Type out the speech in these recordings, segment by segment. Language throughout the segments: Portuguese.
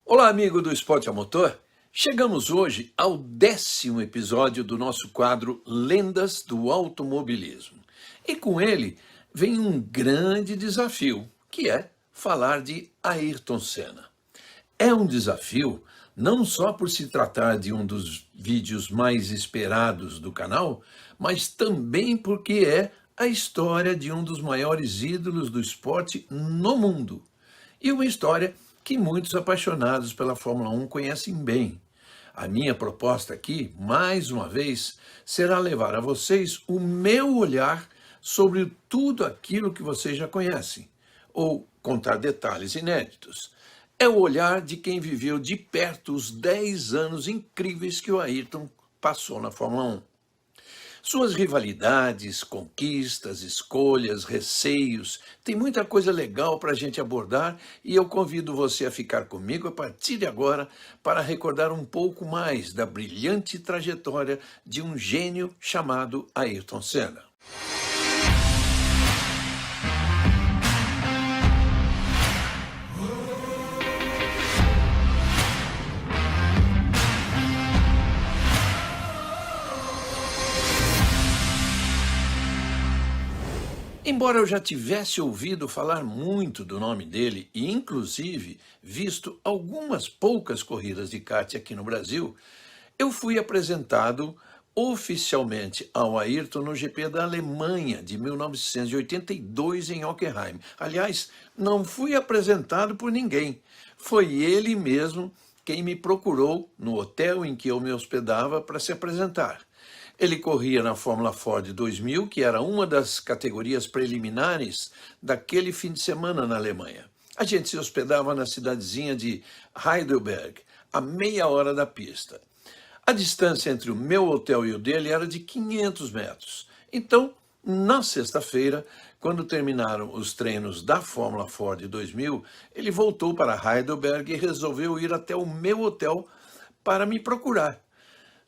Olá, amigo do Esporte a Motor. Chegamos hoje ao 10º episódio do nosso quadro Lendas do Automobilismo. E com ele vem um grande desafio, que é falar de Ayrton Senna. É um desafio não só por se tratar de um dos vídeos mais esperados do canal, mas também porque é a história de um dos maiores ídolos do esporte no mundo. E uma história que muitos apaixonados pela Fórmula 1 conhecem bem. A minha proposta aqui, mais uma vez, será levar a vocês o meu olhar sobre tudo aquilo que vocês já conhecem, ou contar detalhes inéditos. É o olhar de quem viveu de perto os 10 anos incríveis que o Ayrton passou na Fórmula 1. Suas rivalidades, conquistas, escolhas, receios, tem muita coisa legal para a gente abordar e eu convido você a ficar comigo a partir de agora para recordar um pouco mais da brilhante trajetória de um gênio chamado Ayrton Senna. Embora eu já tivesse ouvido falar muito do nome dele e, inclusive, visto algumas poucas corridas de kart aqui no Brasil, eu fui apresentado oficialmente ao Ayrton no GP da Alemanha de 1982 em Hockenheim. Aliás, não fui apresentado por ninguém. Foi ele mesmo quem me procurou no hotel em que eu me hospedava para se apresentar. Ele corria na Fórmula Ford 2000, que era uma das categorias preliminares daquele fim de semana na Alemanha. A gente se hospedava na cidadezinha de Heidelberg, a meia hora da pista. A distância entre o meu hotel e o dele era de 500 metros. Então, na sexta-feira, quando terminaram os treinos da Fórmula Ford 2000, ele voltou para Heidelberg e resolveu ir até o meu hotel para me procurar.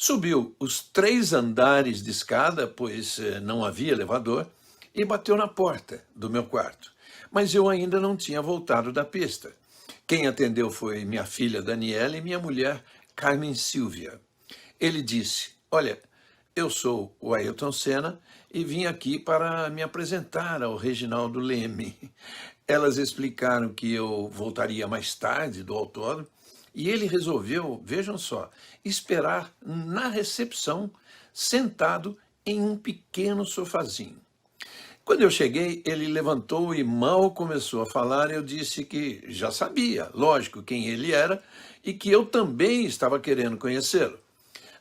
Subiu os 3 andares de escada, pois não havia elevador, e bateu na porta do meu quarto. Mas eu ainda não tinha voltado da pista. Quem atendeu foi minha filha Daniela e minha mulher Carmen Silvia. Ele disse: "Olha, eu sou o Ayrton Senna e vim aqui para me apresentar ao Reginaldo Leme." Elas explicaram que eu voltaria mais tarde do autódromo, e ele resolveu, vejam só, esperar na recepção, sentado em um pequeno sofazinho. Quando eu cheguei, ele levantou e mal começou a falar, eu disse que já sabia, lógico, quem ele era e que eu também estava querendo conhecê-lo.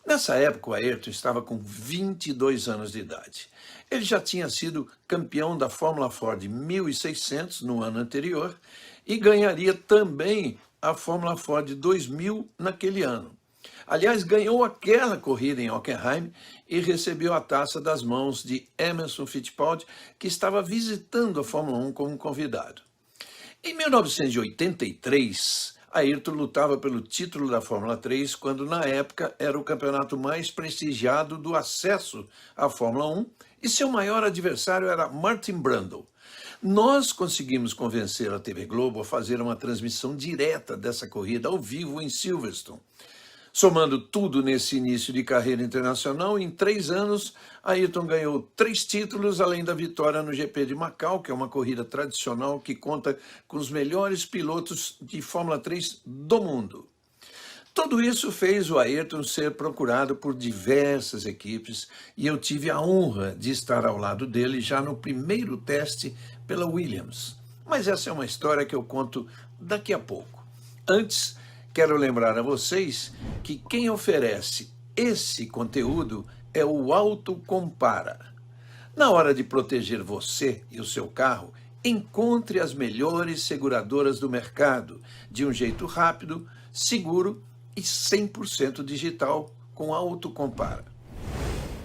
Nessa época, o Ayrton estava com 22 anos de idade. Ele já tinha sido campeão da Fórmula Ford 1600 no ano anterior e ganharia também a Fórmula Ford 2000 naquele ano. Aliás, ganhou aquela corrida em Hockenheim e recebeu a taça das mãos de Emerson Fittipaldi, que estava visitando a Fórmula 1 como convidado. Em 1983, Ayrton lutava pelo título da Fórmula 3, quando na época era o campeonato mais prestigiado do acesso à Fórmula 1, e seu maior adversário era Martin Brundle. Nós conseguimos convencer a TV Globo a fazer uma transmissão direta dessa corrida ao vivo em Silverstone. Somando tudo nesse início de carreira internacional, em 3 anos, Ayrton ganhou 3 títulos, além da vitória no GP de Macau, que é uma corrida tradicional que conta com os melhores pilotos de Fórmula 3 do mundo. Tudo isso fez o Ayrton ser procurado por diversas equipes e eu tive a honra de estar ao lado dele já no primeiro teste pela Williams. Mas essa é uma história que eu conto daqui a pouco. Antes, quero lembrar a vocês que quem oferece esse conteúdo é o Autocompara. Na hora de proteger você e o seu carro, encontre as melhores seguradoras do mercado de um jeito rápido, seguro e 100% digital com a Autocompara.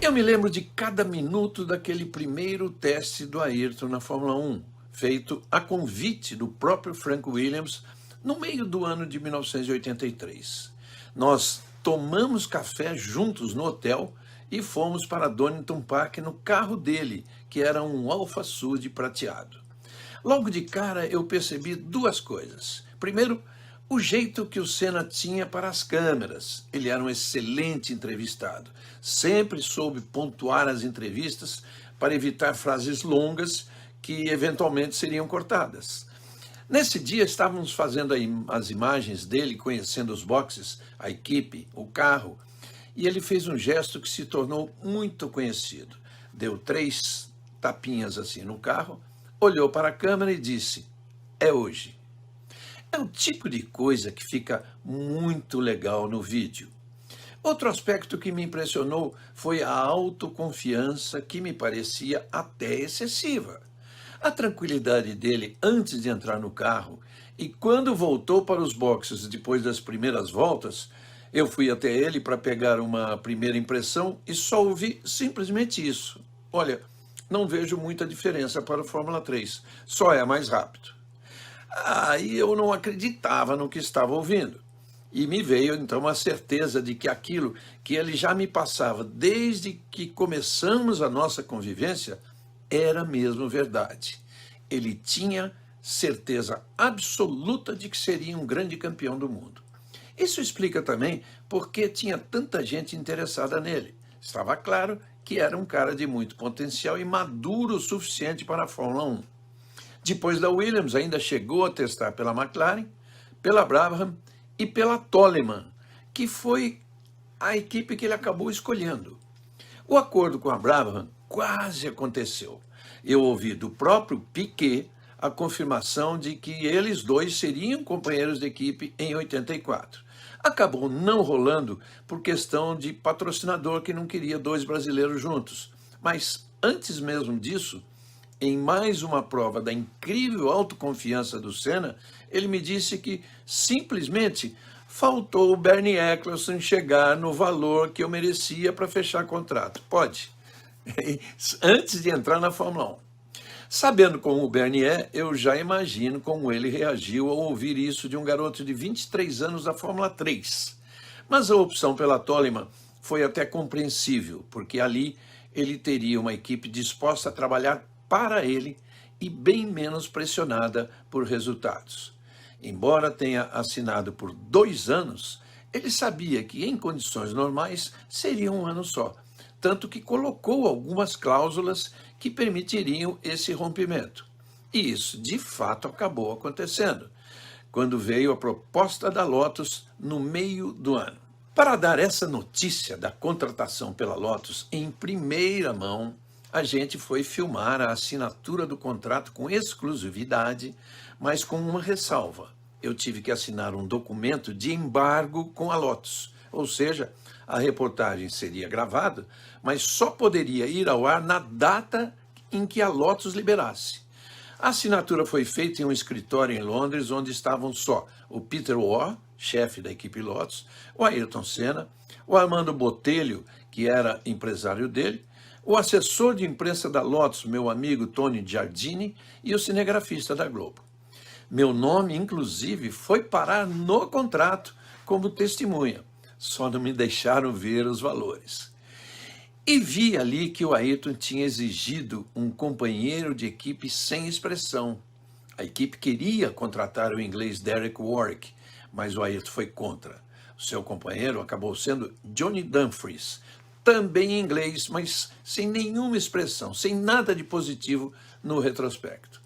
Eu me lembro de cada minuto daquele primeiro teste do Ayrton na Fórmula 1, feito a convite do próprio Frank Williams no meio do ano de 1983. Nós tomamos café juntos no hotel e fomos para Donington Park no carro dele, que era um Alfa Sud prateado. Logo de cara eu percebi 2 coisas. Primeiro, O jeito que o Senna tinha para as câmeras. Ele era um excelente entrevistado. Sempre soube pontuar as entrevistas para evitar frases longas que eventualmente seriam cortadas. Nesse dia estávamos fazendo as imagens dele, conhecendo os boxes, a equipe, o carro, e ele fez um gesto que se tornou muito conhecido. Deu 3 tapinhas assim no carro, olhou para a câmera e disse: "É hoje". É o tipo de coisa que fica muito legal no vídeo. Outro aspecto que me impressionou foi a autoconfiança que me parecia até excessiva. A tranquilidade dele antes de entrar no carro e quando voltou para os boxes depois das primeiras voltas, eu fui até ele para pegar uma primeira impressão e só ouvi simplesmente isso: "Olha, não vejo muita diferença para o Fórmula 3, só é mais rápido". Aí eu não acreditava no que estava ouvindo. E me veio então a certeza de que aquilo que ele já me passava desde que começamos a nossa convivência era mesmo verdade. Ele tinha certeza absoluta de que seria um grande campeão do mundo. Isso explica também por que tinha tanta gente interessada nele. Estava claro que era um cara de muito potencial e maduro o suficiente para a Fórmula 1. Depois da Williams, ainda chegou a testar pela McLaren, pela Brabham e pela Toleman, que foi a equipe que ele acabou escolhendo. O acordo com a Brabham quase aconteceu. Eu ouvi do próprio Piquet a confirmação de que eles dois seriam companheiros de equipe em 84. Acabou não rolando por questão de patrocinador que não queria 2 brasileiros juntos. Mas antes mesmo disso, em mais uma prova da incrível autoconfiança do Senna, ele me disse que simplesmente faltou o Bernie Ecclestone chegar no valor que eu merecia para fechar contrato. Pode. Antes de entrar na Fórmula 1. Sabendo como o Bernie é, eu já imagino como ele reagiu ao ouvir isso de um garoto de 23 anos da Fórmula 3. Mas a opção pela Toleman foi até compreensível, porque ali ele teria uma equipe disposta a trabalhar para ele e bem menos pressionada por resultados. Embora tenha assinado por 2 anos, ele sabia que em condições normais seria um ano só, tanto que colocou algumas cláusulas que permitiriam esse rompimento. E isso, de fato, acabou acontecendo, quando veio a proposta da Lotus no meio do ano. Para dar essa notícia da contratação pela Lotus em primeira mão, a gente foi filmar a assinatura do contrato com exclusividade, mas com uma ressalva. Eu tive que assinar um documento de embargo com a Lotus, ou seja, a reportagem seria gravada, mas só poderia ir ao ar na data em que a Lotus liberasse. A assinatura foi feita em um escritório em Londres, onde estavam só o Peter Warr, chefe da equipe Lotus, o Ayrton Senna, o Armando Botelho, que era empresário dele, o assessor de imprensa da Lotus, meu amigo Tony Giardini, e o cinegrafista da Globo. Meu nome, inclusive, foi parar no contrato como testemunha, só não me deixaram ver os valores. E vi ali que o Ayrton tinha exigido um companheiro de equipe sem expressão. A equipe queria contratar o inglês Derek Warwick, mas o Ayrton foi contra. O seu companheiro acabou sendo Johnny Dumfries, também em inglês, mas sem nenhuma expressão, sem nada de positivo no retrospecto.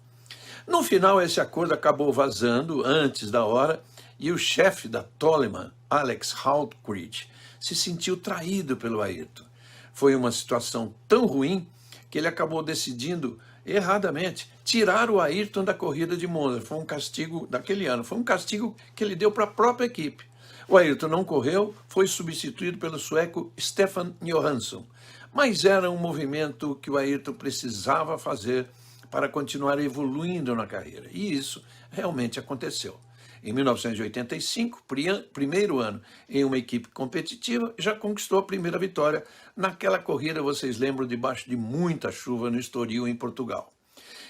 No final, esse acordo acabou vazando antes da hora e o chefe da Toleman, Alex Halkridge, se sentiu traído pelo Ayrton. Foi uma situação tão ruim que ele acabou decidindo, erradamente, tirar o Ayrton da corrida de Monza. Foi um castigo daquele ano, foi um castigo que ele deu para a própria equipe. O Ayrton não correu, foi substituído pelo sueco Stefan Johansson, mas era um movimento que o Ayrton precisava fazer para continuar evoluindo na carreira, e isso realmente aconteceu. Em 1985, primeiro ano em uma equipe competitiva, já conquistou a primeira vitória. Naquela corrida, vocês lembram, debaixo de muita chuva no Estoril, em Portugal.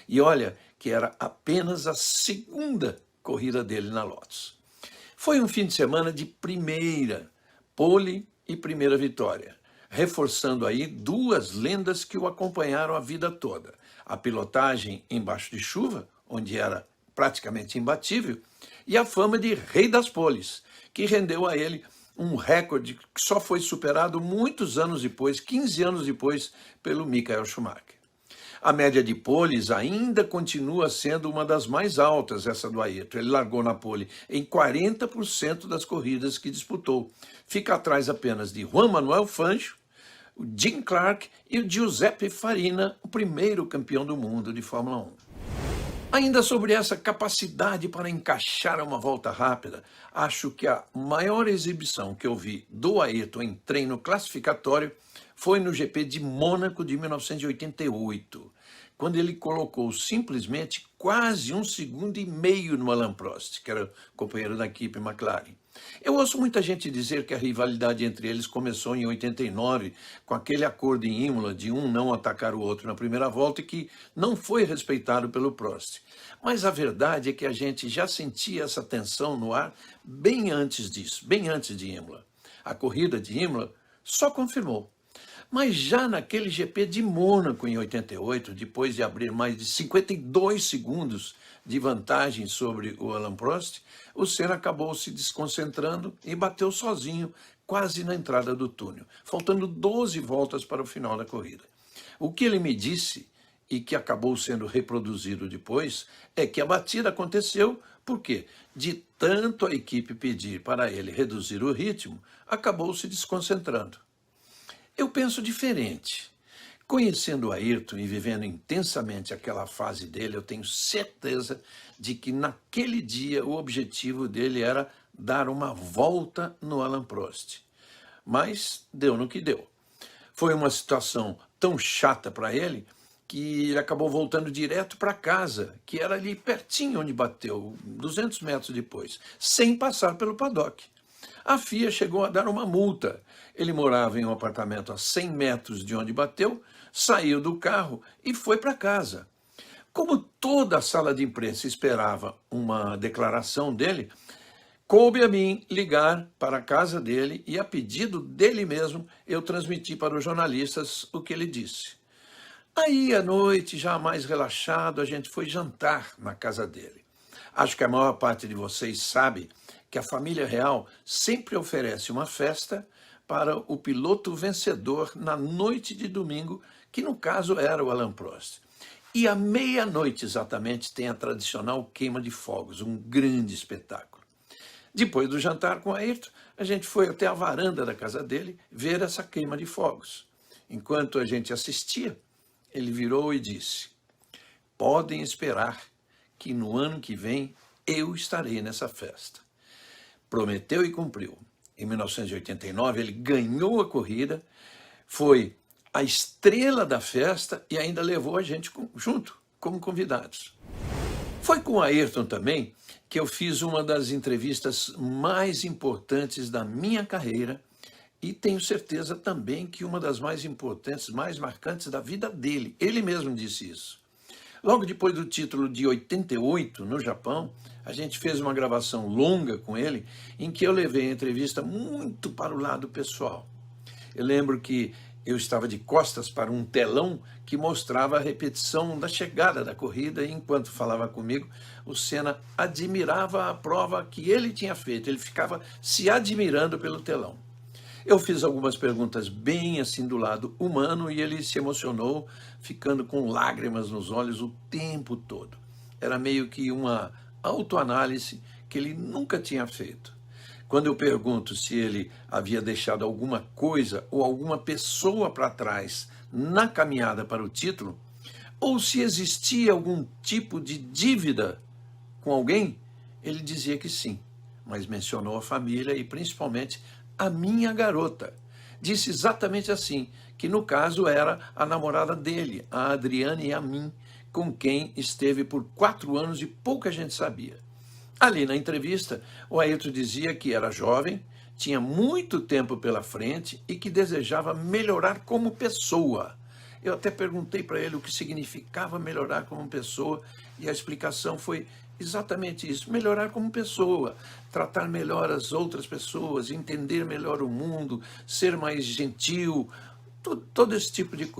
E olha que era apenas a segunda corrida dele na Lotus. Foi um fim de semana de primeira pole e primeira vitória, reforçando aí 2 lendas que o acompanharam a vida toda. A pilotagem embaixo de chuva, onde era praticamente imbatível, e a fama de rei das poles, que rendeu a ele um recorde que só foi superado muitos anos depois, 15 anos depois, pelo Michael Schumacher. A média de poles ainda continua sendo uma das mais altas, essa do Ayrton. Ele largou na pole em 40% das corridas que disputou. Fica atrás apenas de Juan Manuel Fangio, o Jim Clark e o Giuseppe Farina, o primeiro campeão do mundo de Fórmula 1. Ainda sobre essa capacidade para encaixar uma volta rápida, acho que a maior exibição que eu vi do Ayrton em treino classificatório foi no GP de Mônaco de 1988, quando ele colocou simplesmente quase 1,5 segundos no Alain Prost, que era companheiro da equipe McLaren. Eu ouço muita gente dizer que a rivalidade entre eles começou em 89, com aquele acordo em Imola de um não atacar o outro na primeira volta e que não foi respeitado pelo Prost. Mas a verdade é que a gente já sentia essa tensão no ar bem antes disso, bem antes de Imola. A corrida de Imola só confirmou. Mas já naquele GP de Mônaco em 88, depois de abrir mais de 52 segundos de vantagem sobre o Alain Prost, o Senna acabou se desconcentrando e bateu sozinho quase na entrada do túnel, faltando 12 voltas para o final da corrida. O que ele me disse, e que acabou sendo reproduzido depois, é que a batida aconteceu porque, de tanto a equipe pedir para ele reduzir o ritmo, acabou se desconcentrando. Eu penso diferente. Conhecendo o Ayrton e vivendo intensamente aquela fase dele, eu tenho certeza de que naquele dia o objetivo dele era dar uma volta no Alain Prost. Mas deu no que deu. Foi uma situação tão chata para ele que ele acabou voltando direto para casa, que era ali pertinho onde bateu, 200 metros depois, sem passar pelo paddock. A FIA chegou a dar uma multa. Ele morava em um apartamento a 100 metros de onde bateu, saiu do carro e foi para casa. Como toda a sala de imprensa esperava uma declaração dele, coube a mim ligar para a casa dele e, a pedido dele mesmo, eu transmiti para os jornalistas o que ele disse. Aí, à noite, já mais relaxado, a gente foi jantar na casa dele. Acho que a maior parte de vocês sabe que a família real sempre oferece uma festa para o piloto vencedor na noite de domingo, que no caso era o Alain Prost. E à meia-noite exatamente tem a tradicional queima de fogos, um grande espetáculo. Depois do jantar com Ayrton, a gente foi até a varanda da casa dele ver essa queima de fogos. Enquanto a gente assistia, ele virou e disse: podem esperar que no ano que vem eu estarei nessa festa. Prometeu e cumpriu. Em 1989, ele ganhou a corrida, foi a estrela da festa e ainda levou a gente junto, como convidados. Foi com o Ayrton também que eu fiz uma das entrevistas mais importantes da minha carreira e tenho certeza também que uma das mais importantes, mais marcantes da vida dele. Ele mesmo disse isso. Logo depois do título de 88, no Japão, a gente fez uma gravação longa com ele, em que eu levei a entrevista muito para o lado pessoal. Eu lembro que eu estava de costas para um telão que mostrava a repetição da chegada da corrida, e enquanto falava comigo, o Senna admirava a prova que ele tinha feito, ele ficava se admirando pelo telão. Eu fiz algumas perguntas bem assim do lado humano e ele se emocionou, ficando com lágrimas nos olhos o tempo todo. Era meio que uma autoanálise que ele nunca tinha feito. Quando eu pergunto se ele havia deixado alguma coisa ou alguma pessoa para trás na caminhada para o título, ou se existia algum tipo de dívida com alguém, ele dizia que sim, mas mencionou a família e principalmente a minha garota. Disse exatamente assim, que no caso era a namorada dele, a Adriane Yamin, com quem esteve por 4 anos e pouca gente sabia. Ali na entrevista, o Ayrton dizia que era jovem, tinha muito tempo pela frente e que desejava melhorar como pessoa. Eu até perguntei para ele o que significava melhorar como pessoa e a explicação foi exatamente isso, melhorar como pessoa, tratar melhor as outras pessoas, entender melhor o mundo, ser mais gentil, todo esse tipo de coisa.